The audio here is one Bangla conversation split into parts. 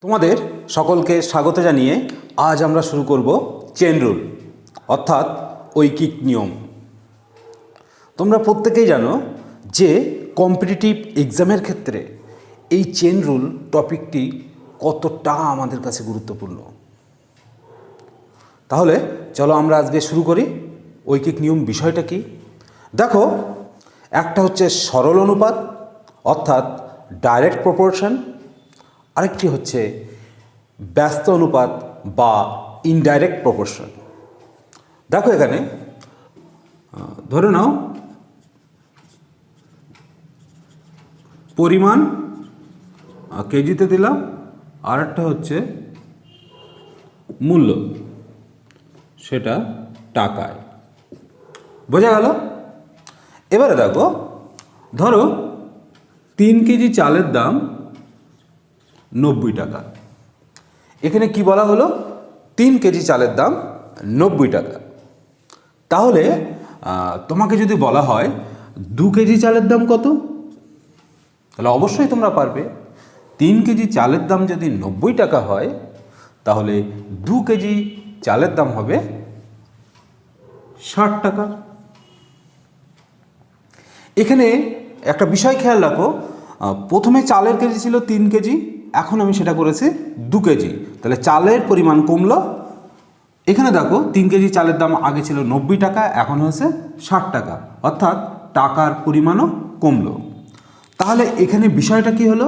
তোমাদের সকলকে স্বাগত জানিয়ে আজ আমরা শুরু করব চেন রুল অর্থাৎ ঐকিক নিয়ম। তোমরা প্রত্যেকেই জানো যে কম্পিটিটিভ এক্সামের ক্ষেত্রে এই চেন রুল টপিকটি কতটা আমাদের কাছে গুরুত্বপূর্ণ। তাহলে চলো আমরা আজকে শুরু করি। ঐকিক নিয়ম বিষয়টা কি দেখো, একটা হচ্ছে সরল অনুপাত অর্থাৎ ডাইরেক্ট প্রপোর্শন, আরেকটি হচ্ছে ব্যস্ত অনুপাত বা ইনডাইরেক্ট প্রপোর্শন। দেখো এখানে ধরে নাও পরিমাণ কেজিতে দিলাম, আর একটা হচ্ছে মূল্য সেটা টাকায়। বোঝা গেল? এবারে দেখো, ধরো 3 কেজি চালের দাম 90 টাকা। এখানে কি বলা হলো? 3 কেজি চালের দাম 90 টাকা। তাহলে তোমাকে যদি বলা হয় 2 কেজি চালের দাম কত, তাহলে অবশ্যই তোমরা পারবে। 3 কেজি চালের দাম যদি 90 টাকা হয় তাহলে 2 কেজি চালের দাম হবে 60 টাকা। এখানে একটা বিষয় খেয়াল রাখো, প্রথমে চালের কেজি ছিল 3 কেজি, এখন আমি সেটা করেছি 2 কেজি, তাহলে চালের পরিমাণ কমলো। এখানে দেখো 3 কেজি চালের দাম আগে ছিল 90 টাকা, এখন হয়েছে 60 টাকা, অর্থাৎ টাকার পরিমাণও কমলো। তাহলে এখানে বিষয়টা কি হলো?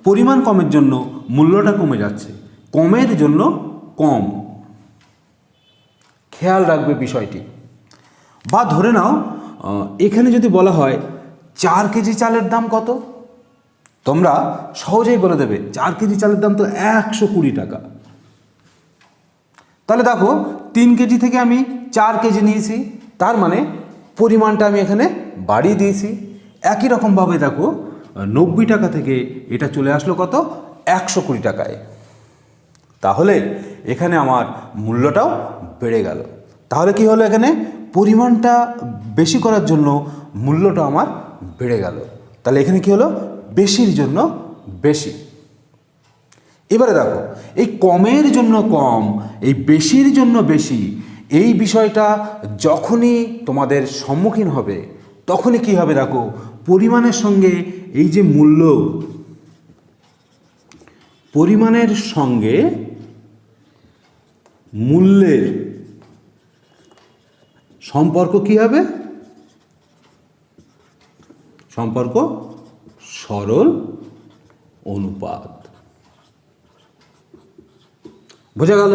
পরিমাণ কমের জন্য মূল্যটা কমে যাচ্ছে, কমের জন্য কম। খেয়াল রাখবে বিষয়টি। বা ধরে নাও এখানে যদি বলা হয় 4 কেজি চালের দাম কত, তোমরা সহজেই বলে দেবে 4 কেজি চালের দাম তো 120 টাকা। তাহলে দেখো 3 কেজি থেকে আমি 4 কেজি নিয়েছি, তার মানে পরিমাণটা আমি এখানে বাড়িয়ে দিয়েছি। একই রকমভাবে দেখো 90 টাকা থেকে এটা চলে আসলো কত? 120 টাকায়। তাহলে এখানে আমার মূল্যটাও বেড়ে গেল। তাহলে কি হলো? এখানে পরিমাণটা বেশি করার জন্য মূল্যটা আমার বেড়ে গেল। তাহলে এখানে কি হলো? বেশির জন্য বেশি। এবারে দেখো, এই কমের জন্য কম, এই বেশির জন্য বেশি, এই বিষয়টা যখনই তোমাদের সম্মুখীন হবে তখনই কি হবে? দেখো, পরিমাণের সঙ্গে এই যে মূল্য, পরিমাণের সঙ্গে মূল্যের সম্পর্ক কি হবে? সম্পর্ক সরল অনুপাত। বোঝা গেল?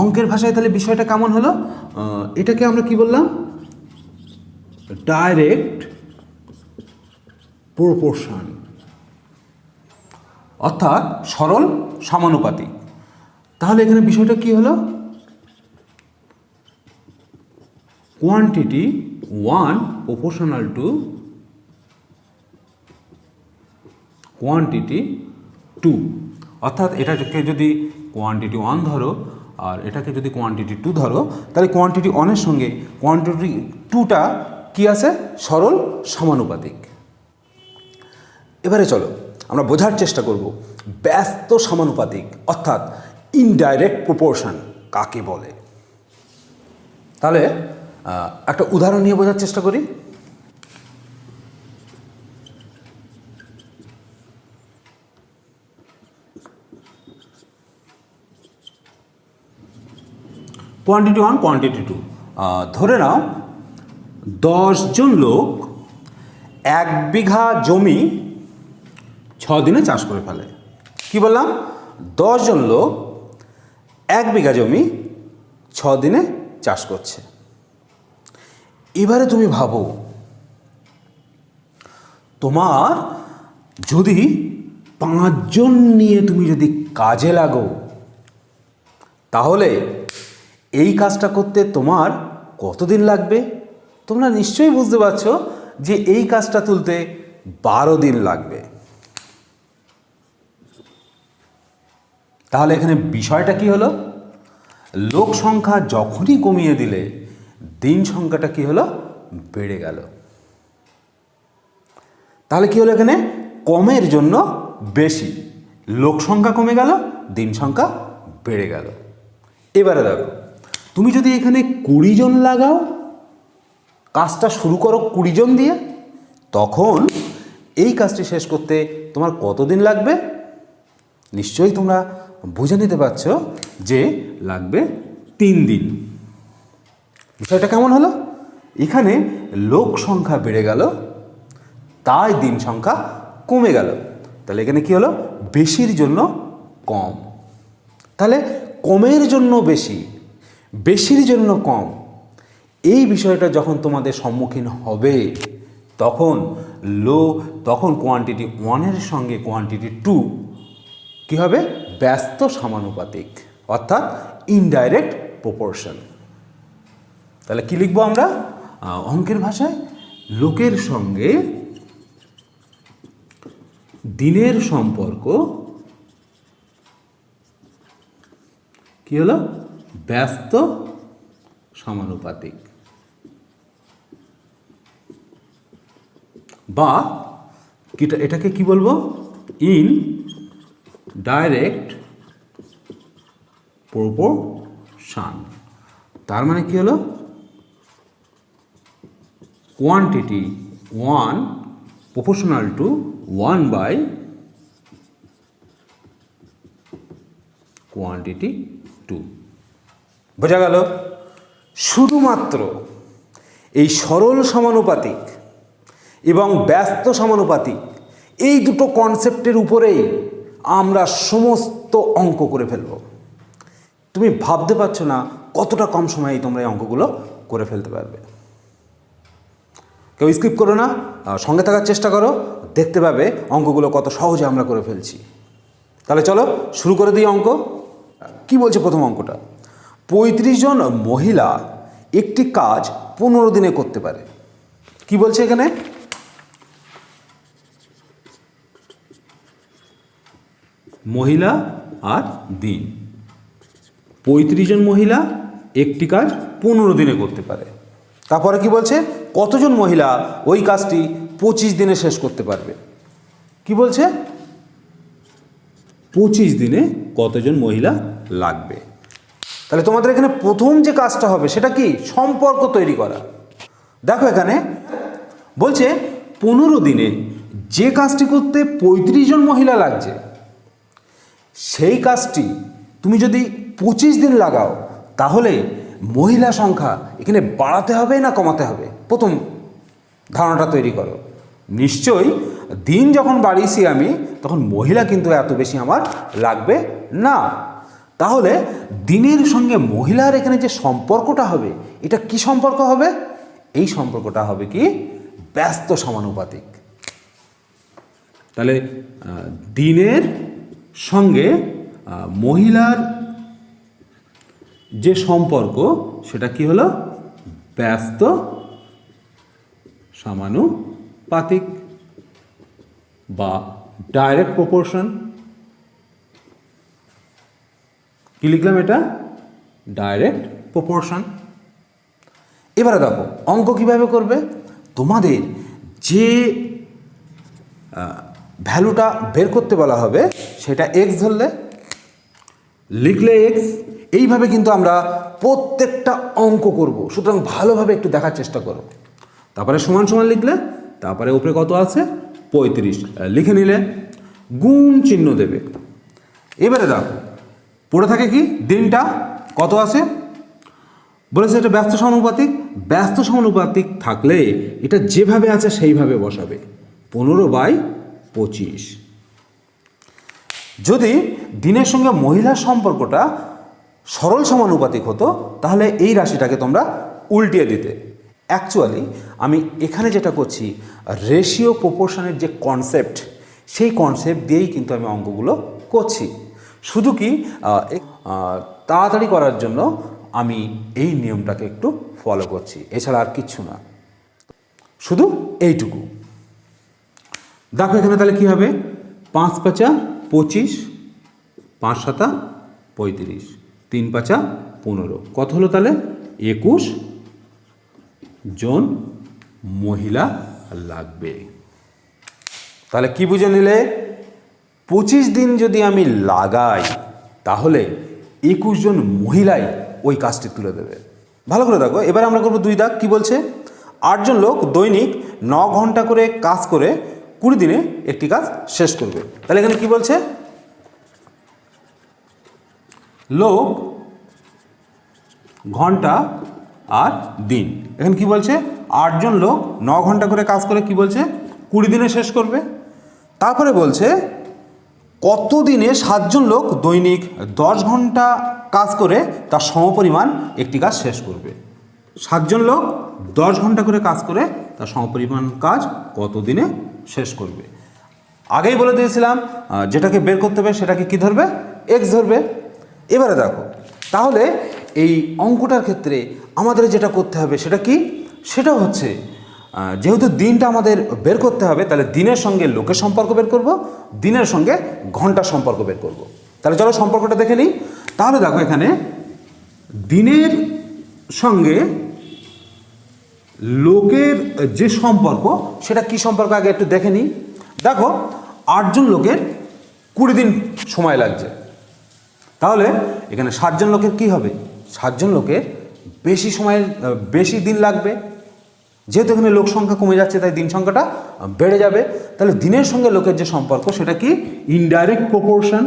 অঙ্কের ভাষায় তাহলে বিষয়টা কেমন হলো? এটাকে আমরা কি বললাম? ডাইরেক্ট প্রপোর্শন, অর্থাৎ সরল সমানুপাতিক। তাহলে এখানে বিষয়টা কি হলো? কোয়ান্টিটি 1 প্রপোর্শনাল টু কোয়ান্টিটি 2, অর্থাৎ এটাকে যদি কোয়ান্টিটি 1 ধরো আর এটাকে যদি কোয়ান্টিটি 2 ধরো, তাহলে কোয়ান্টিটি 1-এর সঙ্গে কোয়ান্টিটি 2টা কি আছে? সরল সমানুপাতিক। এবারে চলো আমরা বোঝার চেষ্টা করব ব্যস্ত সমানুপাতিক অর্থাৎ ইনডাইরেক্ট প্রপোর্শন কাকে বলে। তাহলে একটা উদাহরণ নিয়ে বোঝার চেষ্টা করি। কোয়ান্টিটি 1 কোয়ান্টিটি 2, ধরে নাও 10 জন লোক 1 বিঘা জমি 6 দিনে চাষ করে ফেলে। কি বললাম? 10 জন লোক 1 বিঘা জমি 6 দিনে চাষ করছে। এবারে তুমি ভাবো, তোমার যদি 5 জন নিয়ে তুমি যদি কাজে লাগো, তাহলে এই কাজটা করতে তোমার কতদিন লাগবে? তোমরা নিশ্চয়ই বুঝতে পারছো যে এই কাজটা তুলতে 12 দিন লাগবে। তাহলে এখানে বিষয়টা কি হলো? লোক সংখ্যা যখনই কমিয়ে দিলে দিন সংখ্যাটা কি হলো? বেড়ে গেল। তাহলে কি হলো? এখানে কমের জন্য বেশি, লোক সংখ্যা কমে গেল, দিন সংখ্যা বেড়ে গেল। এবারে দেখো, তুমি যদি এখানে 20 জন লাগাও, কাজটা শুরু করো 20 জন দিয়ে, তখন এই কাজটি শেষ করতে তোমার কতদিন লাগবে? নিশ্চয়ই তোমরা বুঝে নিতে পারছো যে লাগবে 3 দিন। বিষয়টা কেমন হলো? এখানে লোক সংখ্যা বেড়ে গেল, তাই দিন সংখ্যা কমে গেল। তাহলে এখানে কি হলো? বেশির জন্য কম। তাহলে কমের জন্য বেশি, বেশির জন্য কম, এই বিষয়টা যখন তোমাদের সম্মুখীন হবে, তখন কোয়ান্টিটি 1 এর সঙ্গে কোয়ান্টিটি 2 কি হবে? ব্যস্ত সমানুপাতিক, অর্থাৎ ইনডাইরেক্ট প্রপোর্শন। তাহলে কি লিখবো আমরা অঙ্কের ভাষায়? লোকের সঙ্গে দিনের সম্পর্ক কি হলো? ব্যস্ত সমানুপাতিক, বা এটাকে কি বলবো? Indirect proportion. তার মানে কি হলো? Quantity 1 proportional to 1 by quantity 2। বোঝা গেল? শুধুমাত্র এই সরল সমানুপাতিক এবং ব্যস্ত সমানুপাতিক, এই দুটো কনসেপ্টের উপরেই আমরা সমস্ত অঙ্ক করে ফেলব। তুমি ভাবতে পারছো না কতটা কম সময়ে তোমরা এই অঙ্কগুলো করে ফেলতে পারবে। কেউ স্কিপ করো না, সঙ্গে থাকার চেষ্টা করো, দেখতে পাবে অঙ্কগুলো কত সহজে আমরা করে ফেলছি। তাহলে চলো শুরু করে দিই অঙ্ক। কি বলছে প্রথম অঙ্কটা? 35 জন মহিলা একটি কাজ 15 দিনে করতে পারে। কি বলছে এখানে? মহিলা আর দিন। 35 জন মহিলা একটি কাজ 15 দিনে করতে পারে। তারপরে কি বলছে? কতজন মহিলা ওই কাজটি 25 দিনে শেষ করতে পারবে? কি বলছে? 25 দিনে কতজন মহিলা লাগবে। তাহলে তোমাদের এখানে প্রথম যে কাজটা হবে সেটা কি? সম্পর্ক তৈরি করা। দেখো এখানে বলছে 15 দিনে যে কাজটি করতে 35 জন মহিলা লাগছে, সেই কাজটি তুমি যদি 25 দিন লাগাও, তাহলে মহিলা সংখ্যা এখানে বাড়াতে হবে না কমাতে হবে? প্রথম ধারণাটা তৈরি করো। নিশ্চয়ই দিন যখন বাড়িয়েছি আমি, তখন মহিলা কিন্তু এত বেশি আমার লাগবে না। তাহলে দিনের সঙ্গে মহিলার এখানে যে সম্পর্কটা হবে, এটা কি সম্পর্ক হবে? এই সম্পর্কটা হবে কি? ব্যস্ত সমানুপাতিক। তাহলে দিনের সঙ্গে মহিলার যে সম্পর্ক, সেটা কি হলো? ব্যস্ত সমানুপাতিক বা ডাইরেক্ট প্রপোর্শন। কি লিখলাম এটা? Direct proportion. এবারে দেখো অঙ্ক কিভাবে করবে। তোমাদের যে ভ্যালুটা বের করতে বলা হবে সেটা এক্স ধরলে, লিখলে এক্স। এইভাবে কিন্তু আমরা প্রত্যেকটা অঙ্ক করব। সুতরাং ভালোভাবে একটু দেখার চেষ্টা করো। তারপরে সমান সমান লিখলে, তারপরে উপরে কত আছে? 35 লিখে নিলে, গুণ চিহ্ন দেবে। এবারে দেখো পড়ে থাকে কি? দিনটা কত আছে বলেছে? এটা ব্যস্ত সমানুপাতিক। ব্যস্ত সমানুপাতিক থাকলে এটা যেভাবে আছে সেইভাবে বসাবে, 15/25। যদি দিনের সঙ্গে মহিলার সম্পর্কটা সরল সমানুপাতিক হতো, তাহলে এই রাশিটাকে তোমরা উল্টিয়ে দিতে। অ্যাকচুয়ালি আমি এখানে যেটা করছি, রেশিও প্রপোর্শনের যে কনসেপ্ট, সেই কনসেপ্ট দিয়েই কিন্তু আমি অঙ্কগুলো করছি। শুধু কি তাড়াতাড়ি করার জন্য আমি এই নিয়মটাকে একটু ফলো করছি, এছাড়া আর কিচ্ছু না, শুধু এইটুকু। দেখো এখানে তাহলে কী হবে? 5 × 5 = 25, 5 × 7 = 35, 3 × 5 = 15। কত হলো তাহলে? 21 জন মহিলা লাগবে। তাহলে কি বুঝে নিলে? 25 দিন যদি আমি লাগাই, তাহলে 21 জন মহিলাই ওই কাজটি তুলে দেবে। ভালো করে দেখো, এবার আমরা করবো 2 দাগ। কি বলছে? 8 জন লোক দৈনিক 9 ঘন্টা করে কাজ করে 20 দিনে একটি কাজ শেষ করবে। তাহলে এখানে কি বলছে? লোক, ঘন্টা আর দিন। এখানে কি বলছে? 8 জন লোক 9 ঘন্টা করে কাজ করে কি বলছে? 20 দিনে শেষ করবে। তারপরে বলছে কত দিনে 7 জন লোক দৈনিক 10 ঘন্টা কাজ করে তার সমপরিমাণ একটি কাজ শেষ করবে। 7 জন লোক 10 ঘন্টা করে কাজ করে তার সমপরিমাণ কাজ কত দিনে শেষ করবে। আগেই বলে দিয়েছিলাম যেটাকে বের করতে হবে সেটাকে কি ধরবে? এক্স ধরবে। এবারে দেখো, তাহলে এই অঙ্কটার ক্ষেত্রে আমাদের যেটা করতে হবে সেটা কি? সেটা হচ্ছে যেহেতু দিনটা আমাদের বের করতে হবে, তাহলে দিনের সঙ্গে লোকের সম্পর্ক বের করব, দিনের সঙ্গে ঘন্টার সম্পর্ক বের করব। তাহলে চলো সম্পর্কটা দেখে নিই। তাহলে দেখো, এখানে দিনের সঙ্গে লোকের যে সম্পর্ক সেটা কি সম্পর্ক আগে একটু দেখে নিই। দেখো, 8 জন লোকের 20 দিন সময় লাগছে। তাহলে এখানে 7 জন লোকের কি হবে? 7 জন লোকের বেশি দিন লাগবে। যেহেতু এখানে লোক সংখ্যা কমে যাচ্ছে তাই দিন সংখ্যাটা বেড়ে যাবে। তাহলে দিনের সঙ্গে লোকের যে সম্পর্ক সেটা কি? ইনডাইরেক্ট প্রপোর্শন,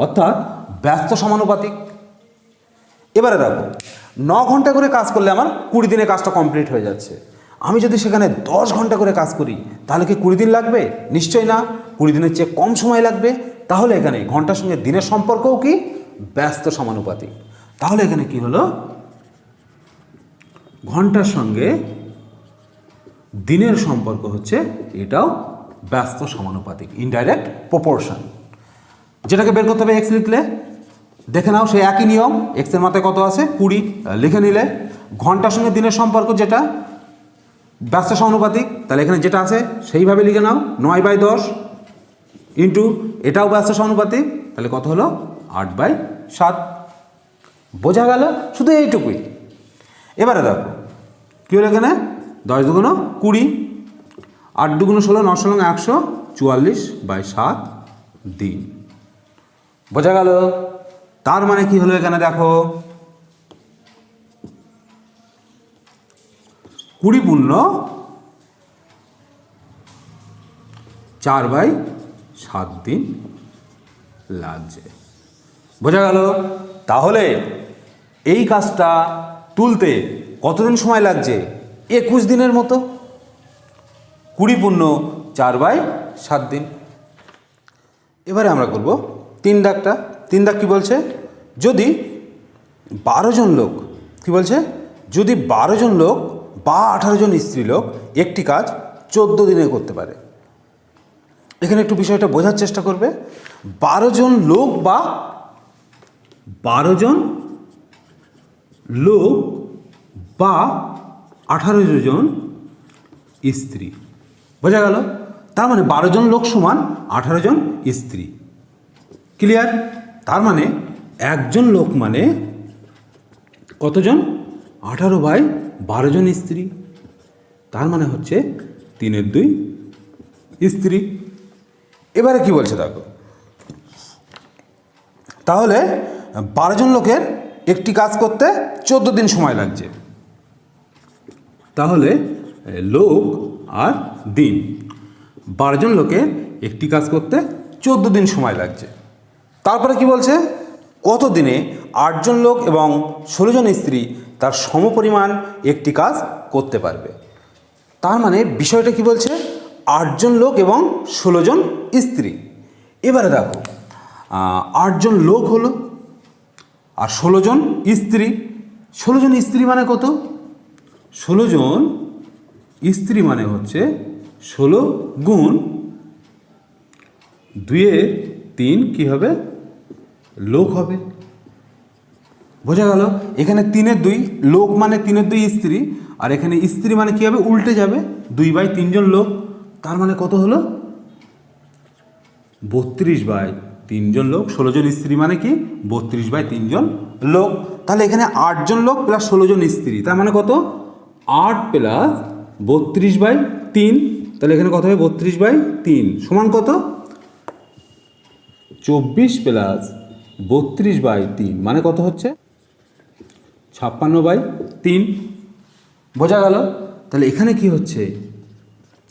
অর্থাৎ ব্যস্ত সমানুপাতিক। এবারে দেখো, 9 ঘন্টা করে কাজ করলে আমার 20 দিনে কাজটা কমপ্লিট হয়ে যাচ্ছে। আমি যদি সেখানে 10 ঘন্টা করে কাজ করি তাহলে কি 20 দিন লাগবে? নিশ্চয়ই না, 20 দিনের চেয়ে কম সময় লাগবে। তাহলে এখানে ঘন্টার সঙ্গে দিনের সম্পর্কও কি? ব্যস্ত সমানুপাতিক। তাহলে এখানে কি হলো? ঘন্টার সঙ্গে দিনের সম্পর্ক হচ্ছে এটাও ব্যস্ত সমানুপাতিক, ইনডাইরেক্ট প্রপোর্শন। যেটাকে বের করতে হবে এক্স লিখলে দেখে নাও, সেই একই নিয়ম। এক্সের মাথায় কত আছে? 20 লিখে নিলে। ঘন্টার সঙ্গে দিনের সম্পর্ক যেটা ব্যস্ত সমানুপাতিক, তাহলে এখানে যেটা আছে সেইভাবে লিখে নাও, 9/10 ইন্টু এটাও ব্যস্ত সমানুপাতিক, তাহলে কত হলো? 8/7। বোঝা গেল? শুধু এইটুকুই। এবারে দেখো কী হলো এখানে? 10 দুগুণ 20, 8 দুগুণ 16, 9 16 144/7 দিন। বোঝা গেল? তার মানে কি হলো এখানে? দেখো, 20 পূর্ণ 4/7 দিন লাগছে। বোঝা গেল? তাহলে এই কাজটা তুলতে কতদিন সময় লাগছে? 21 দিনের মতো। 20 পূর্ণ 4/7 দিন। এবারে আমরা করব 3 দাগটা। 3 দাগ কি বলছে? যদি 12 জন লোক, কি বলছে? যদি 12 জন লোক বা 18 জন স্ত্রী লোক একটি কাজ 14 দিনে করতে পারে। এখানে একটু বিষয়টা বোঝার চেষ্টা করবে। 12 জন লোক বা 12 জন লোক বা 18 জন স্ত্রী। বোঝা গেল? তার মানে 12 জন লোক সমান 18 জন স্ত্রী। ক্লিয়ার? তার মানে একজন লোক মানে কতজন? 18/12 জন স্ত্রী। তার মানে হচ্ছে 3/2 স্ত্রী। এবারে কি বলছে দেখো, তাহলে 12 জন লোকের একটি কাজ করতে 14 দিন সময় লাগছে। তাহলে লোক আর দিন, 12 জন লোকের একটি কাজ করতে 14 দিন সময় লাগছে। তারপরে কি বলছে? কত দিনে 8 জন লোক এবং 16 জন স্ত্রী তার সমপরিমাণ একটি কাজ করতে পারবে। তার মানে বিষয়টা কি বলছে? 8 জন লোক এবং 16 জন স্ত্রী। এবারে দেখো, 8 জন লোক হলো আর 16 জন স্ত্রী। 16 জন স্ত্রী মানে কত? 16 জন স্ত্রী মানে হচ্ছে 16 গুণ 2/3 কি হবে? লোক হবে। বোঝা গেল? এখানে 3/2 লোক মানে 3/2 স্ত্রী, আর এখানে স্ত্রী মানে কি হবে? উল্টে যাবে, 2/3 জন লোক। তার মানে কত হলো? 32/3 জন লোক। 16 জন স্ত্রী মানে কি? 32/3 জন লোক। তাহলে এখানে 8 জন লোক প্লাস 16 জন স্ত্রী, তার মানে কত? 8 প্লাস 32/3। তাহলে এখানে কত হবে? 32/3 সমান কত? 24 প্লাস 32/3 মানে কত হচ্ছে 56/3। বোঝা গেল? তাহলে এখানে কি হচ্ছে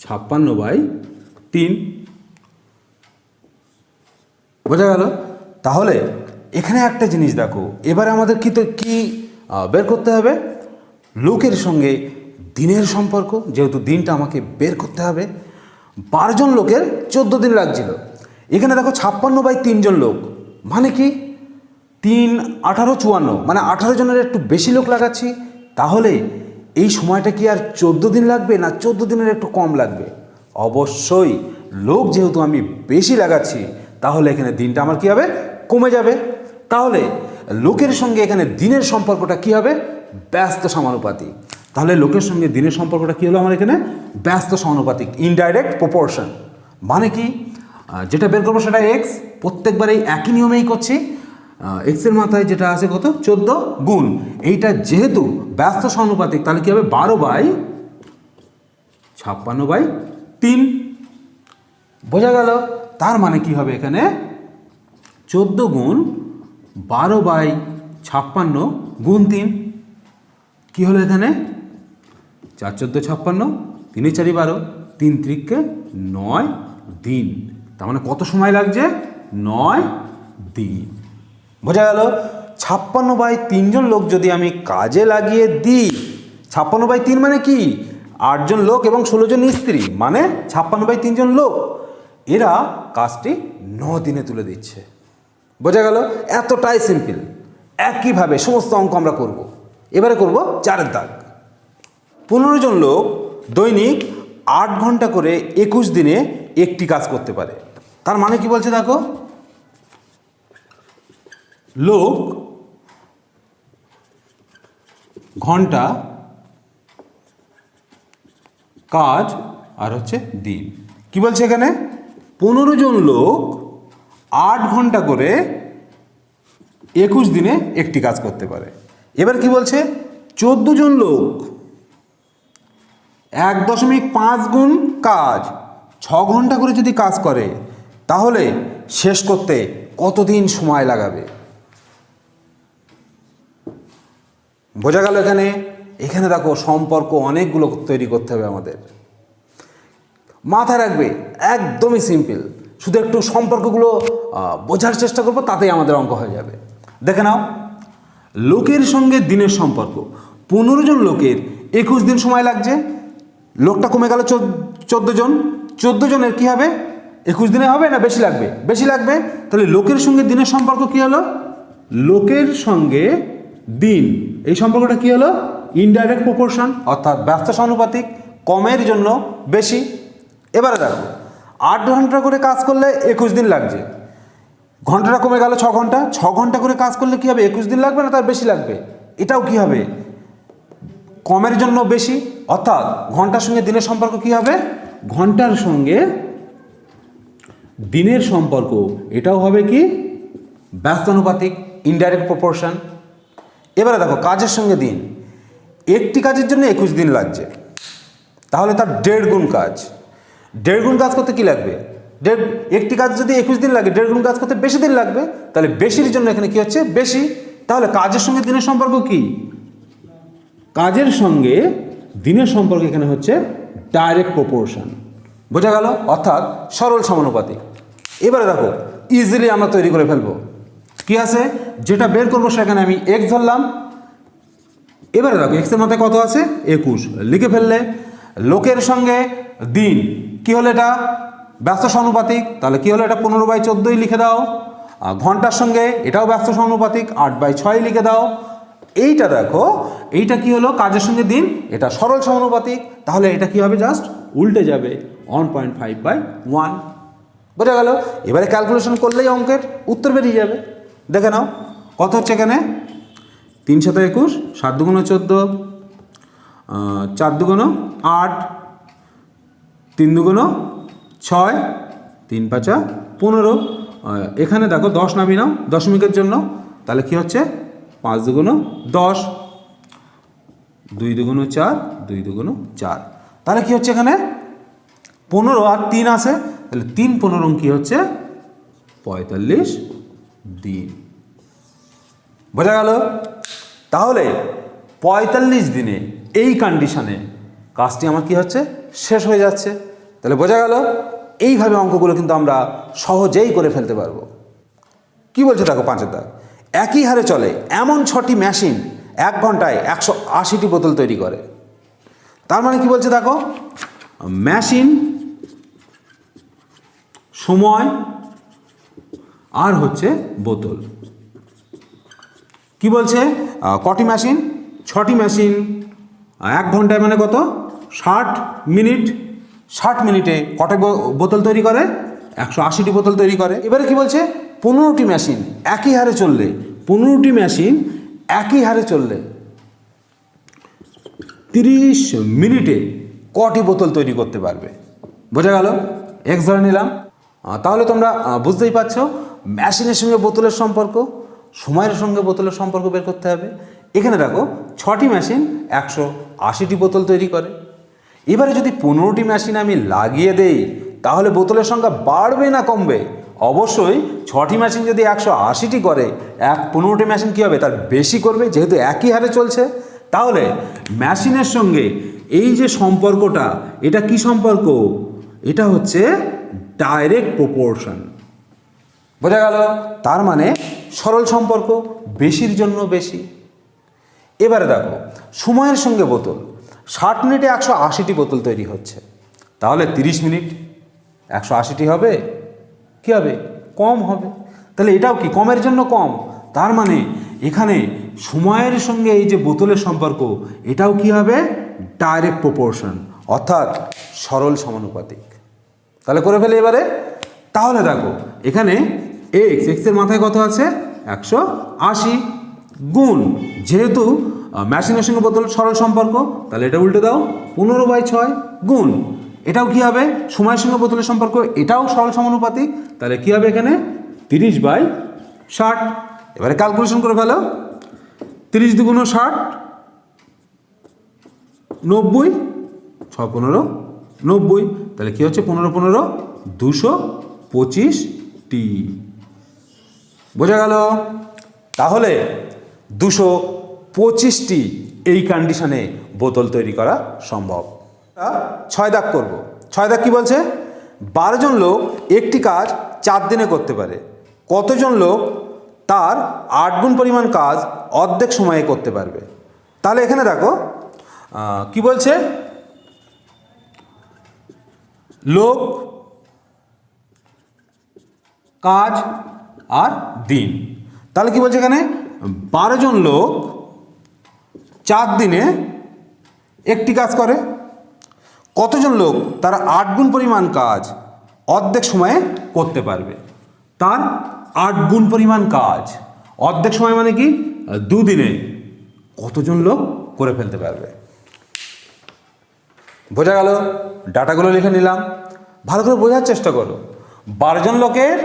56/3। বোঝা গেল? তাহলে এখানে একটা জিনিস দেখো, এবারে আমাদের কি বের করতে হবে? লোকের সঙ্গে দিনের সম্পর্ক, যেহেতু দিনটা আমাকে বের করতে হবে। 12 জন লোকের 14 দিন লাগছিল। এখানে দেখো 56/3 জন লোক মানে কি 3 18 54, মানে 18 জনের একটু বেশি লোক লাগাচ্ছি। তাহলে এই সময়টা কি আর 14 দিন লাগবে না 14 দিনের একটু কম লাগবে? অবশ্যই লোক যেহেতু আমি বেশি লাগাচ্ছি, তাহলে এখানে দিনটা আমার কি হবে কমে যাবে। তাহলে লোকের সঙ্গে এখানে দিনের সম্পর্কটা কি হবে ব্যস্ত সমানুপাতিক। তাহলে লোকের সঙ্গে দিনের সম্পর্কটা কি হলো আমার এখানে ব্যস্ত সমানুপাতিক, ইনডাইরেক্ট প্রপোর্শন। মানে কি যেটা বের করবো সেটা এক্স, প্রত্যেকবারেই একই নিয়মেই করছি। এক্সের মাথায় যেটা আছে কত 14 গুণ, এইটা যেহেতু ব্যস্ত সমানুপাতিক তাহলে কি হবে 12/56/3। বোঝা গেল? তার মানে কি হবে এখানে 14 গুণ 12/56 গুণ 3 কি হলো এখানে 4 14 56, 3 4 12, 3 3 9 দিন। তার মানে কত সময় লাগছে 9 দিন। বোঝা গেল? 56/3 জন লোক যদি আমি কাজে লাগিয়ে দিই, 56/3 মানে কি 8 জন লোক এবং 16 জন স্ত্রী, মানে 56/3 জন লোক, এরা কাজটি 9 দিনে তুলে দিচ্ছে। বোঝা গেল? এতটাই সিম্পল। একইভাবে সমস্ত অঙ্ক আমরা করব। এবারে করব 4-এর দাগ। 15 জন লোক দৈনিক 8 ঘন্টা করে 21 দিনে একটি কাজ করতে পারে। তার মানে কি বলছে দেখো, লোক ঘন্টা কাজ আর হচ্ছে দিন। কি বলছে এখানে 15 জন লোক 8 ঘন্টা করে 21 দিনে একটি কাজ করতে পারে। এবার কি বলছে 14 জন লোক 1.5 গুণ কাজ 6 ঘন্টা করে যদি কাজ করে, তাহলে শেষ করতে কতদিন সময় লাগাবে? বোঝা গেল? এখানে দেখো সম্পর্ক অনেকগুলো তৈরি করতে হবে আমাদের। মাথায় রাখবে একদমই সিম্পল, শুধু একটু সম্পর্কগুলো বোঝার চেষ্টা করবো, তাতেই আমাদের অঙ্ক হয়ে যাবে। দেখে নাও, লোকের সঙ্গে দিনের সম্পর্ক। 15 জন লোকের 21 দিন সময় লাগছে, লোকটা কমে গেল 14 জন। 14 জনের কি হবে 21 দিনে হবে না বেশি লাগবে? বেশি লাগবে। তাহলে লোকের সঙ্গে দিনের সম্পর্ক কি হলো? লোকের সঙ্গে দিন, এই সম্পর্কটা কি হলো ইনডাইরেক্ট প্রপোর্শন, অর্থাৎ ব্যস্ত সমানুপাতিক, কমের জন্য বেশি। এবারে দেখো 8 ঘন্টা করে কাজ করলে 21 দিন লাগছে, ঘন্টাটা কমে গেল 6 ঘন্টা। 6 ঘন্টা করে কাজ করলে কি হবে 21 দিন লাগবে না তার বেশি লাগবে? এটাও কি হবে কমের জন্য বেশি, অর্থাৎ ঘন্টার সঙ্গে দিনের সম্পর্ক কি হবে ঘন্টার সঙ্গে দিনের সম্পর্ক, এটাও হবে কি ব্যস্তানুপাতিক, ইনডাইরেক্ট প্রপোর্শন। এবারে দেখো কাজের সঙ্গে দিন, একটি কাজের জন্য 21 দিন লাগছে, তাহলে তার 1.5 গুণ কাজ। 1.5 গুণ কাজ করতে কি লাগবে? একটি কাজ যদি 21 দিন লাগে, 1.5 গুণ কাজ করতে বেশি দিন লাগবে। তাহলে বেশির জন্য এখানে কি হচ্ছে বেশি। তাহলে কাজের সঙ্গে দিনের সম্পর্ক কি? কাজের সঙ্গে দিনের সম্পর্ক এখানে হচ্ছে ডাইরেক্ট প্রপোর্শন। বোঝা গেল? অর্থাৎ সরল সমানুপাতিক। এবারে দেখো ইজিলি আমরা তৈরি করে ফেলবো। কি আছে যেটা বের করবো সেখানে আমি এক্স ধরলাম। এবারে দেখো এক্সের মাথায় কত আছে 21, লিখে ফেললে। লোকের সঙ্গে দিন কি হলো এটা ব্যস্ত সমানুপাতিক, তাহলে কি হলো এটা 15/14 লিখে দাও। আর ঘন্টার সঙ্গে এটাও ব্যস্ত সমানুপাতিক, 8/6 লিখে দাও। এইটা দেখো এইটা কি হলো কাজের সঙ্গে দিন, এটা সরল সমানুপাতিক, তাহলে এটা কি হবে জাস্ট উল্টে যাবে 1.5/1। বোঝা গেল? এবারে ক্যালকুলেশন করলেই অঙ্কের উত্তর বেরিয়ে যাবে। দেখে নাও কত হচ্ছে এখানে 3 × 21, 7 × 2 = 14, 4 × 2 = 8, 3 × 2 = 6, 3 × 5 = 15। এখানে দেখো 10 নামিয়ে নাও দশমিকের জন্য, তাহলে কি হচ্ছে 5 × 2 = 10, 2 × 2 = 4, 2 × 2 = 4। তাহলে কি হচ্ছে এখানে 15 আর 3 আছে, তাহলে 3 × 15 কি হচ্ছে 45 দিন। বোঝা গেল? তাহলে 45 দিনে এই কন্ডিশনে কাজটি আমার কি হচ্ছে, শেষ হয়ে যাচ্ছে। তাহলে বোঝা গেল? এইভাবে অঙ্কগুলো কিন্তু আমরা সহজেই করে ফেলতে পারবো। কি বলছে দেখো 5 দাগ, একই হারে চলে এমন 6টি মেশিন 1 ঘন্টায় 180টি বোতল তৈরি করে। তার মানে কি বলছে দেখো, মেশিন, সময় আর হচ্ছে বোতল। কি বলছে, কটি মেশিন? 6টি মেশিন 1 ঘন্টায় মানে কত, 60 মিনিট। 60 মিনিটে কটা বোতল তৈরি করে? 180টি বোতল তৈরি করে। এবারে কি বলছে, 15টি মেশিন একই হারে চললে, 15টি মেশিন একই হারে চললে 30 মিনিটে কটি বোতল তৈরি করতে পারবে? বোঝা গেল? এক্স ধরে নিলাম। তাহলে তোমরা বুঝতেই পারছো মেশিনের সঙ্গে বোতলের সম্পর্ক, সময়ের সঙ্গে বোতলের সম্পর্ক বের করতে হবে। এখানে দেখো 6টি মেশিন 180টি বোতল তৈরি করে। এবারে যদি 15টি মেশিন আমি লাগিয়ে দেই তাহলে বোতলের সংখ্যা বাড়বে না কমবে? অবশ্যই 6টি মেশিন যদি 180টি করে, 15টি মেশিন কী হবে, তার বেশি করবে, যেহেতু একই হারে চলছে। তাহলে মেশিনের সঙ্গে এই যে সম্পর্কটা, এটা কি সম্পর্ক? এটা হচ্ছে ডাইরেক্ট প্রপোর্শন। বোঝা গেল? তার মানে সরল সম্পর্ক, বেশির জন্য বেশি। এবারে দেখো সময়ের সঙ্গে বোতল, 60 মিনিটে 180টি বোতল তৈরি হচ্ছে, তাহলে 30 মিনিট 180টি হবে? কি হবে? কম হবে। তাহলে এটাও কি কমের জন্য কম? তার মানে এখানে সময়ের সঙ্গে এই যে বোতলের সম্পর্ক, এটাও কি হবে? ডাইরেক্ট প্রপোর্শন, অর্থাৎ সরল সমানুপাতিক। তাহলে করে ফেলে এবারে। তাহলে দেখো এখানে এক্স এর মাথায় কত আছে? 180 গুণ, যেহেতু মেশিনের সঙ্গে বোতল সরল সম্পর্ক, তাহলে এটা উল্টে দাও, 15/6 গুণ, এটাও কি হবে? সময়ের সঙ্গে বোতলের সম্পর্ক, এটাও সরল সমানুপাতিক, তাহলে কি হবে এখানে? 30/60। এবারে ক্যালকুলেশন করে ফেলো, 30 × 60 90, 6 15 90, তাহলে কি হচ্ছে 15 15 225টি। বোঝা গেল? তাহলে 225টি এই কন্ডিশনে বোতল তৈরি করা সম্ভব। 6 দাগ করব। 6 দাগ কি বলছে, 12 জন লোক একটি কাজ 4 দিনে করতে পারে। কতজন লোক তার 8 গুণ পরিমাণ কাজ অর্ধেক সময়ে করতে পারবে? তাহলে এখানে দেখো কি বলছে, লোক, কাজ আর দিন। তাহলে কি বলছে এখানে, 12 জন লোক 4 দিনে একটি কাজ করে। কতজন লোক তার 8 গুণ পরিমাণ কাজ অর্ধেক সময়ে করতে পারবে? তার 8 গুণ পরিমাণ কাজ অর্ধেক সময় মানে কি, 2 দিনে কতজন লোক করে ফেলতে পারবে? বোঝা গেল? ডাটাগুলো লিখে নিলাম, ভালো করে বোঝার চেষ্টা করো। 12 জন লোকের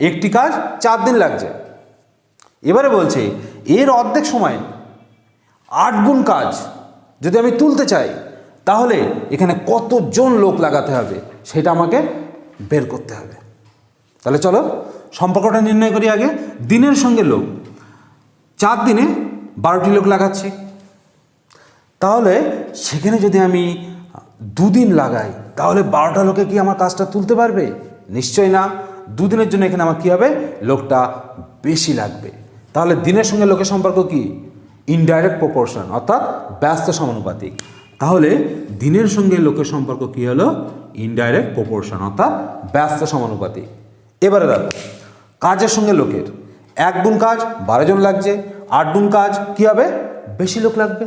একটি কাজ 4 দিন লাগছে। এবারে বলছে এর অর্ধেক সময় 8 গুণ কাজ যদি আমি তুলতে চাই, তাহলে এখানে কতজন লোক লাগাতে হবে সেটা আমাকে বের করতে হবে। তাহলে চলো সম্পর্কটা নির্ণয় করি আগে। দিনের সঙ্গে লোক, 4 দিনে 12টি লোক লাগাচ্ছি, তাহলে সেখানে যদি আমি 2 দিন লাগাই তাহলে 12টা লোকে কি আমার কাজটা তুলতে পারবে? নিশ্চয়ই না। 2 দিনের জন্য এখানে আমার কী হবে, লোকটা বেশি লাগবে। তাহলে দিনের সঙ্গে লোকের সম্পর্ক কি? ইনডাইরেক্ট প্রপোর্শন, অর্থাৎ ব্যস্ত সমানুপাতিক। তাহলে দিনের সঙ্গে লোকের সম্পর্ক কি হলো? ইনডাইরেক্ট প্রপোর্শন, অর্থাৎ ব্যস্ত সমানুপাতিক। এবারে দেখো কাজের সঙ্গে লোকের, 1 গুণ কাজ 12 জন লাগছে, 8 গুণ কাজ কি হবে? বেশি লোক লাগবে।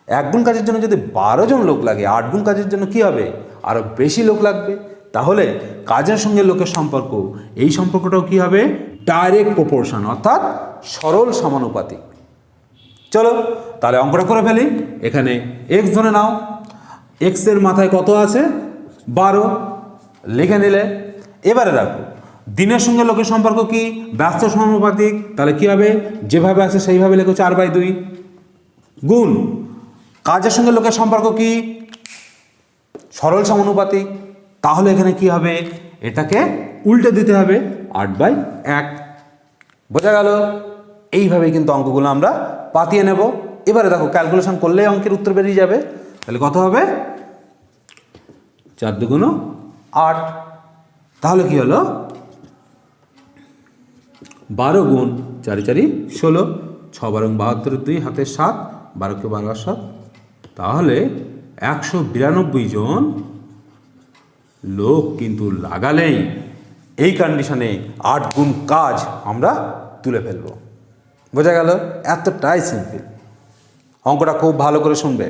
1 গুণ কাজের জন্য যদি 12 জন লোক লাগে, 8 গুণ কাজের জন্য কি হবে? আরও বেশি লোক লাগবে। তাহলে কাজের সঙ্গে লোকের সম্পর্ক, এই সম্পর্কটাও কি হবে? ডাইরেক্ট প্রপোর্শন, অর্থাৎ সরল সমানুপাতিক। চলো তাহলে অঙ্কটা করে ফেলি। এখানে এক্স ধরে নাও, এক্সের মাথায় কত আছে? 12, লিখে নিলে। এবারে দেখো দিনের সঙ্গে লোকের সম্পর্ক কি? ব্যস্ত সমানুপাতিক, তাহলে কি হবে? যেভাবে আছে সেইভাবে লেখো, 4/2 গুণ কাজের সঙ্গে লোকের সম্পর্ক কি? সরল সমানুপাতিক, তাহলে এখানে কি হবে? এটাকে উল্টে দিতে হবে, 8/1। বোঝা গেল? এইভাবেই কিন্তু অঙ্কগুলো আমরা পাতিয়ে নেব। এবারে দেখো ক্যালকুলেশন করলেই অঙ্কের উত্তর বেরিয়ে যাবে। তাহলে কত হবে? 4 দুগুণ 8। তাহলে কি হলো? 12 গুণ 4 4 16, 6 12 72, 2 হাতে 7, 12 কে 12 7। তাহলে 192 জন লোক কিন্তু লাগালেই এই কন্ডিশনে 8 গুণ কাজ আমরা তুলে ফেলব। বোঝা গেল? এতটাই সিম্পল। অঙ্কটা খুব ভালো করে শুনবে।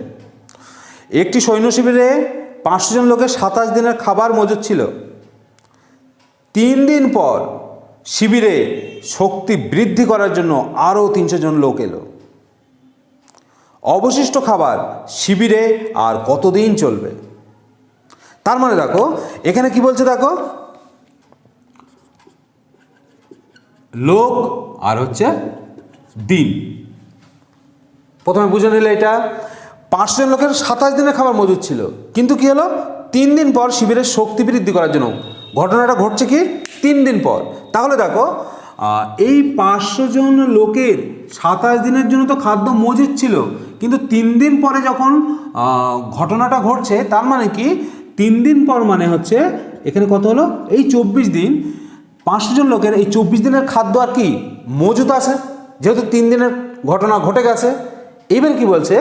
একটি সৈন্য শিবিরে 500 জন লোকের 27 দিনের খাবার মজুদ ছিল। 3 দিন পর শিবিরে শক্তি বৃদ্ধি করার জন্য আরও 300 জন লোক এলো। অবশিষ্ট খাবার শিবিরে আর কতদিন চলবে? তার মানে দেখো এখানে কি বলছে, দেখো লোক আর হচ্ছে দিন। প্রথমে বুঝে নিলে এটা 500 জন লোকের 27 দিনের খাবার মজুদ ছিল, কিন্তু কি হলো? 3 দিন পর শিবিরের শক্তি বৃদ্ধি করার জন্য। ঘটনাটা ঘটছে কি 3 দিন পর। তাহলে দেখো এই 500 জন লোকের 27 দিনের জন্য তো খাদ্য মজুদ ছিল, কিন্তু 3 দিন পরে যখন ঘটনাটা ঘটছে, তার মানে কি 3 দিন পর মানে হচ্ছে এখানে কত হলো? এই 24 দিন। 500 জন লোকের এই 24 দিনের খাদ্য আর কি মজুদ আছে, যেহেতু 3 দিনের ঘটনা ঘটে গেছে। এবার কি বলছে,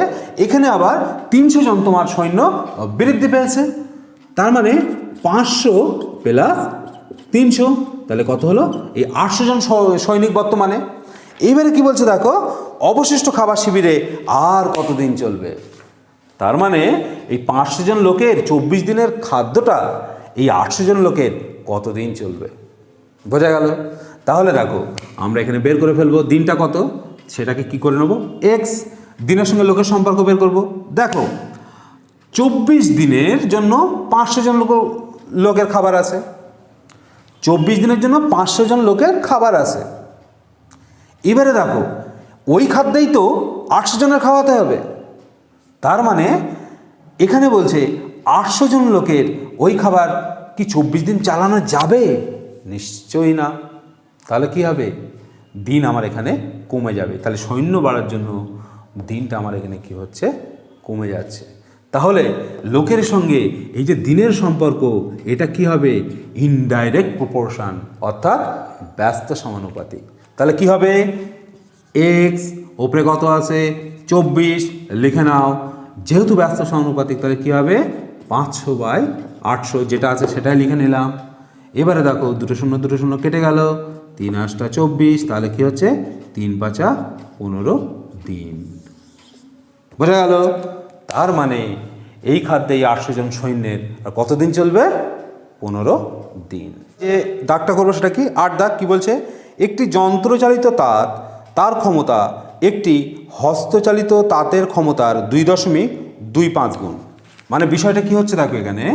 এখানে আবার 300 জন তোমার সৈন্য বৃদ্ধি পেয়েছে। তার মানে 500 প্লাস 300, তাহলে কত হলো? এই 800 জন সৈনিক বর্তমানে। এইবারে কি বলছে দেখো, অবশিষ্ট খাবার শিবিরে আর কতদিন চলবে? তার মানে এই 500 জন লোকের 24 দিনের খাদ্যটা এই 800 জন লোকের কতদিন চলবে? বোঝা গেল? তাহলে দেখো আমরা এখানে বের করে ফেলবো দিনটা কত, সেটাকে কি করে নেব? এক্স, দিনের সঙ্গে লোকের সম্পর্ক বের করব। দেখো 24 দিনের জন্য 500 জন লোকের খাবার আছে। 24 দিনের জন্য 500 জন লোকের খাবার আছে। এবারে দেখো ওই খাদ্যেই তো 800 জনের খাওয়াতে হবে। তার মানে এখানে বলছে 800 জন লোকের ওই খাবার কি 24 দিন চালানো যাবে? নিশ্চয়ই না। তাহলে কি হবে? দিন আমার এখানে কমে যাবে। তাহলে সৈন্য বাড়ার জন্য দিনটা আমার এখানে কি হচ্ছে? কমে যাচ্ছে। তাহলে লোকের সঙ্গে এই যে দিনের সম্পর্ক, এটা কি হবে? ইনডাইরেক্ট প্রপোর্শন, অর্থাৎ ব্যস্ত সমানুপাতিক। তাহলে কি হবে? এক্স ওপরে কত আছে? 24 লিখে নাও। যেহেতু ব্যস্ত সমানুপাতিক, তাহলে কি হবে? 500/800 যেটা আছে সেটাই লিখে নিলাম। এবারে দেখো দুটো শূন্য কেটে গেল, 3 8 24, তাহলে কি হচ্ছে? 3 5 15 দিন। বোঝা গেল? তার মানে এই খাদ্যে এই 800 জন সৈন্যের আর কতদিন চলবে? 15 দিন। যে দাগটা করবো সেটা কি? 8 দাগ। কি বলছে? একটি যন্ত্রচালিত তাঁত, তার ক্ষমতা একটি হস্তচালিত তাঁতের ক্ষমতার 2.25 গুণ। মানে বিষয়টা কি হচ্ছে দেখো, এখানে